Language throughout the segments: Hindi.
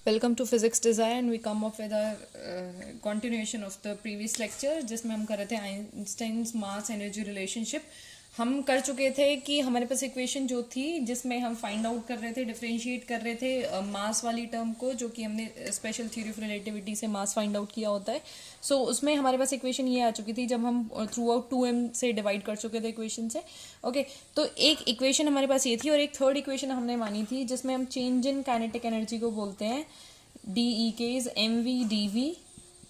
Welcome to Physics Desire and we come up with a continuation of the previous lecture जिसमें हम कर रहे थे आइंस्टाइन्स मास एनर्जी रिलेशनशिप। हम कर चुके थे कि हमारे पास इक्वेशन जो थी जिसमें हम फाइंड आउट कर रहे थे, डिफरेंशिएट कर रहे थे मास वाली टर्म को, जो कि हमने स्पेशल थ्योरी ऑफ रिलेटिविटी से मास फाइंड आउट किया होता है। सो उसमें हमारे पास इक्वेशन ये आ चुकी थी जब हम थ्रू आउट 2m से डिवाइड कर चुके थे इक्वेशन से। ओके, तो एक इक्वेशन हमारे पास ये थी और एक थर्ड इक्वेशन हमने मानी थी जिसमें हम चेंज इन काइनेटिक एनर्जी को बोलते हैं D E K is M V D V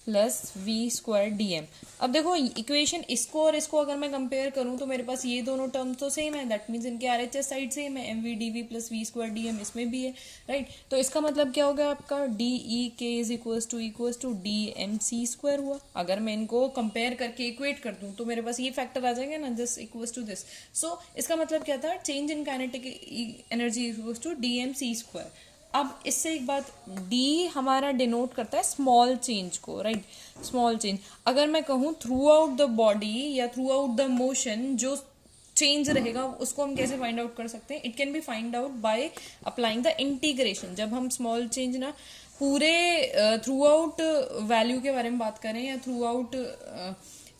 plus V square D M. अब देखो इक्वेशन इसको और इसको अगर मैं कंपेयर करूं तो मेरे पास ये दोनों टर्म्स तो सेम है, दैट मीन्स इनके आरएचएस साइड सेम है, M V D V plus V square D M इसमें भी है, राइट। तो इसका मतलब क्या हो गया आपका D E K is equals to D M C square हुआ। अगर मैं इनको कंपेयर करके इक्वेट कर दूं तो मेरे पास ये फैक्टर आ जाएंगे ना, this equals to this. So इसका मतलब क्या था, change in kinetic energy equals to D M C square. अब इससे एक बात, D हमारा डिनोट करता है स्मॉल चेंज को, राइट, स्मॉल चेंज। अगर मैं कहूँ थ्रू आउट द बॉडी या थ्रू आउट द मोशन जो चेंज रहेगा उसको हम कैसे फाइंड आउट कर सकते हैं, it can be find out by applying the integration. जब हम स्मॉल चेंज ना पूरे थ्रू आउट वैल्यू के बारे में बात करें या थ्रू आउट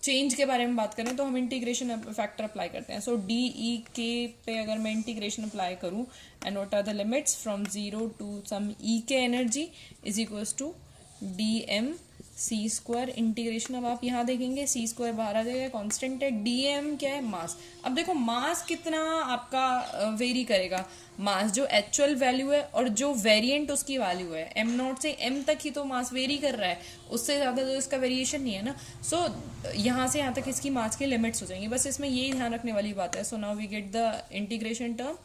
चेंज के बारे में बात करें तो हम इंटीग्रेशन फैक्टर अप्लाई करते हैं। सो डी ई के पे अगर मैं इंटीग्रेशन अप्लाई करूं and what are the limits from 0 to sum E के energy is equals to D M C square integration. अब आप यहाँ देखेंगे सी स्क्वायर बाहर आ जाएगा, कांस्टेंट है, डी एम क्या है, मास। अब देखो मास कितना आपका वेरी करेगा, मास जो एक्चुअल वैल्यू है और जो वेरिएंट उसकी वैल्यू है, एम नॉट से एम तक ही तो मास वेरी कर रहा है, उससे ज़्यादा तो इसका वेरिएशन नहीं है ना। सो यहाँ से यहाँ तक इसकी मास की लिमिट्स हो जाएंगी, बस इसमें यही ध्यान रखने वाली बात है। So now we get the integration term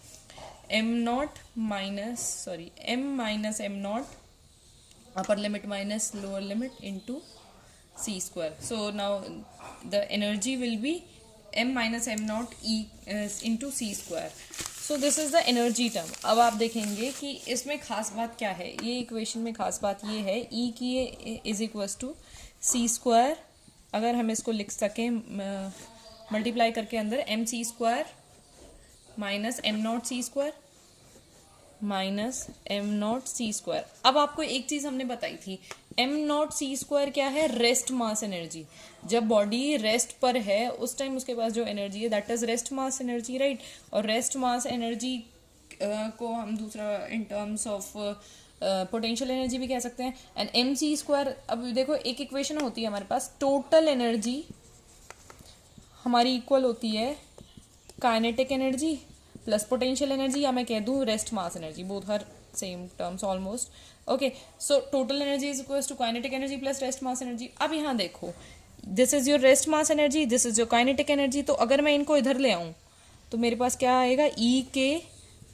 M not M not upper limit minus lower limit into c square. So now the energy will be m minus m naught e into c square. So this is the energy term. अब आप देखेंगे कि इसमें खास बात क्या है, ये इक्वेशन में खास बात ये है E K is equals to C square. अगर हम इसको लिख सकें मल्टीप्लाई करके अंदर M C square minus M not C square minus M not C square. अब आपको एक चीज हमने बताई थी, एम नॉट सी स्क्वायर क्या है, रेस्ट मास एनर्जी। जब बॉडी रेस्ट पर है उस टाइम उसके पास जो एनर्जी है that is rest mass energy, right. और रेस्ट मास एनर्जी को हम दूसरा in terms of potential energy भी कह सकते हैं। एंड एम सी स्क्वायर, अब देखो एक इक्वेशन होती है हमारे पास, टोटल एनर्जी हमारी इक्वल होती है kinetic energy plus potential energy, या मैं कह दूं rest mass energy, both are same terms almost. Okay, so total energy is equals to kinetic energy plus rest mass energy. अब यहाँ देखो, this is your rest mass energy, this is your kinetic energy. तो अगर मैं इनको इधर ले आऊँ तो मेरे पास क्या आएगा, E K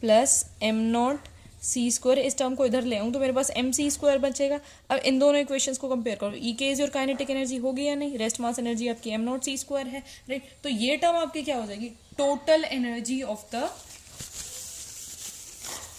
plus M not C square. इस टर्म को इधर ले आऊँ तो मेरे पास एम सी स्क्वायर बचेगा। अब इन दोनों इक्वेशंस को कंपेयर करो, ई K is your kinetic energy होगी या नहीं, रेस्ट मास एनर्जी आपकी एम नॉट सी स्क्वायर है, राइट। तो ये टर्म आपकी क्या हो जाएगी, total energy of the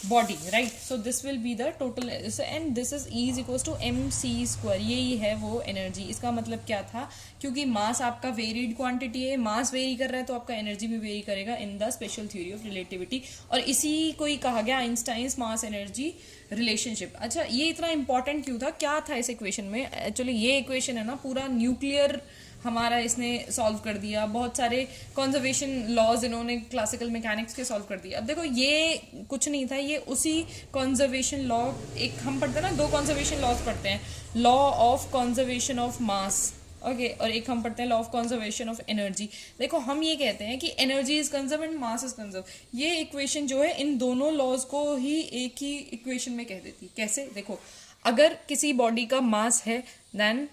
body, right. So this will be the total and this is E is equals to M C square. यही है वो एनर्जी। इसका मतलब क्या था, क्योंकि मास आपका वेरीड क्वांटिटी है, मास वेरी कर रहा है तो आपका एनर्जी भी वेरी करेगा in the special theory of relativity, और इसी को ही कहा गया आइंस्टाइन्स मास एनर्जी रिलेशनशिप। अच्छा, ये इतना इंपॉर्टेंट क्यों था, क्या था इस इक्वेशन में? एक्चुअली ये इक्वेशन है ना पूरा न्यूक्लियर हमारा इसने सॉल्व कर दिया, बहुत सारे कंजर्वेशन लॉज इन्होंने क्लासिकल मैकेनिक्स के सॉल्व कर दिया। अब देखो ये कुछ नहीं था, ये उसी कंजर्वेशन लॉ, एक हम पढ़ते हैं ना, दो कंजर्वेशन लॉज पढ़ते हैं, law of conservation of mass, okay, और एक हम पढ़ते हैं law of conservation of energy. देखो हम ये कहते हैं कि energy is conserve and mass is conserve. ये इक्वेशन जो है इन दोनों लॉज को ही एक ही इक्वेशन में कह देती। कैसे, देखो अगर किसी बॉडी का मास है then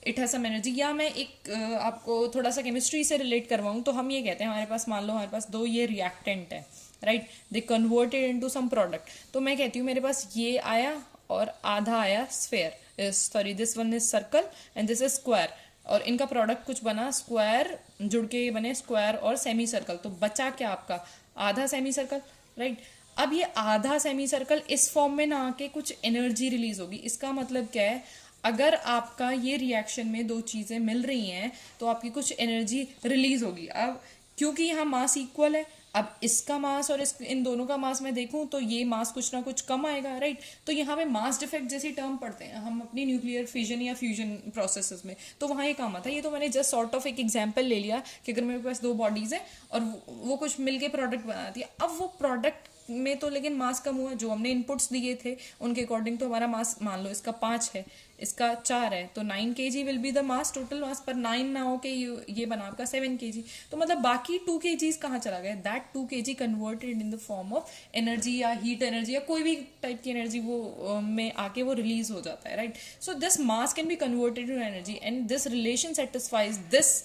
it has some energy, या मैं एक आपको थोड़ा सा केमिस्ट्री से रिलेट करवाऊँ तो हम ये कहते हैं हमारे पास, मान लो हमारे पास दो ये रिएक्टेंट है, right, they converted into some product. तो मैं कहती हूँ मेरे पास ये आया और आधा आया sphere, sorry this one is circle and this is square, और इनका प्रोडक्ट कुछ बना स्क्वायर, जुड़ के बने स्क्वायर और सेमी सर्कल। तो बचा क्या आपका, आधा सेमी सर्कल, राइट। अब ये आधा सेमी सर्कल इस फॉर्म में ना आके कुछ एनर्जी रिलीज होगी। इसका मतलब क्या है, अगर आपका ये रिएक्शन में दो चीजें मिल रही हैं तो आपकी कुछ एनर्जी रिलीज होगी। अब क्योंकि यहाँ मास इक्वल है अब इसका मास और इन दोनों का मास मैं देखूं तो ये मास कुछ ना कुछ कम आएगा, राइट। तो यहाँ पे मास डिफेक्ट जैसी टर्म पढ़ते हैं हम अपनी न्यूक्लियर फिजन या फ्यूजन प्रोसेसेस में, तो वहाँ ये काम आता है। ये तो मैंने जस्ट सॉर्ट ऑफ एक एग्जाम्पल ले लिया कि अगर मेरे पास दो बॉडीज हैं और वो कुछ मिलके प्रोडक्ट बनाती है, अब वो प्रोडक्ट में तो लेकिन मास कम हुआ, जो हमने इनपुट्स दिए थे उनके अकॉर्डिंग तो हमारा मास, मान लो इसका 5 है, इसका 4 है, तो 9 kg will be the mass, total mass, पर 9 ना हो के ये बना आपका 7 kg। तो मतलब बाकी 2 kgs कहाँ चला गया? That 2 kg converted in the form of energy या हीट एनर्जी या कोई भी टाइप की एनर्जी वो में आके वो रिलीज हो जाता है, right. So this mass can be converted to energy and this relation satisfies this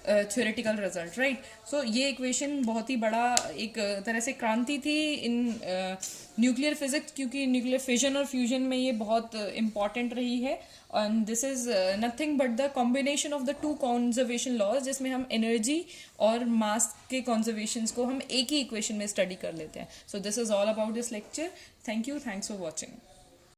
theoretical result, right. So ये इक्वेशन बहुत ही बड़ा एक तरह से क्रांति थी इन न्यूक्लियर फिजिक्स, क्योंकि न्यूक्लियर फिजन और फ्यूजन में ये बहुत इंपॉर्टेंट रही है। And this is nothing but the combination of the two conservation laws, जिसमें हम एनर्जी और मास के कंजर्वेशन को हम एक ही इक्वेशन में स्टडी कर लेते हैं। So this is all about this lecture. Thank you, thanks for watching.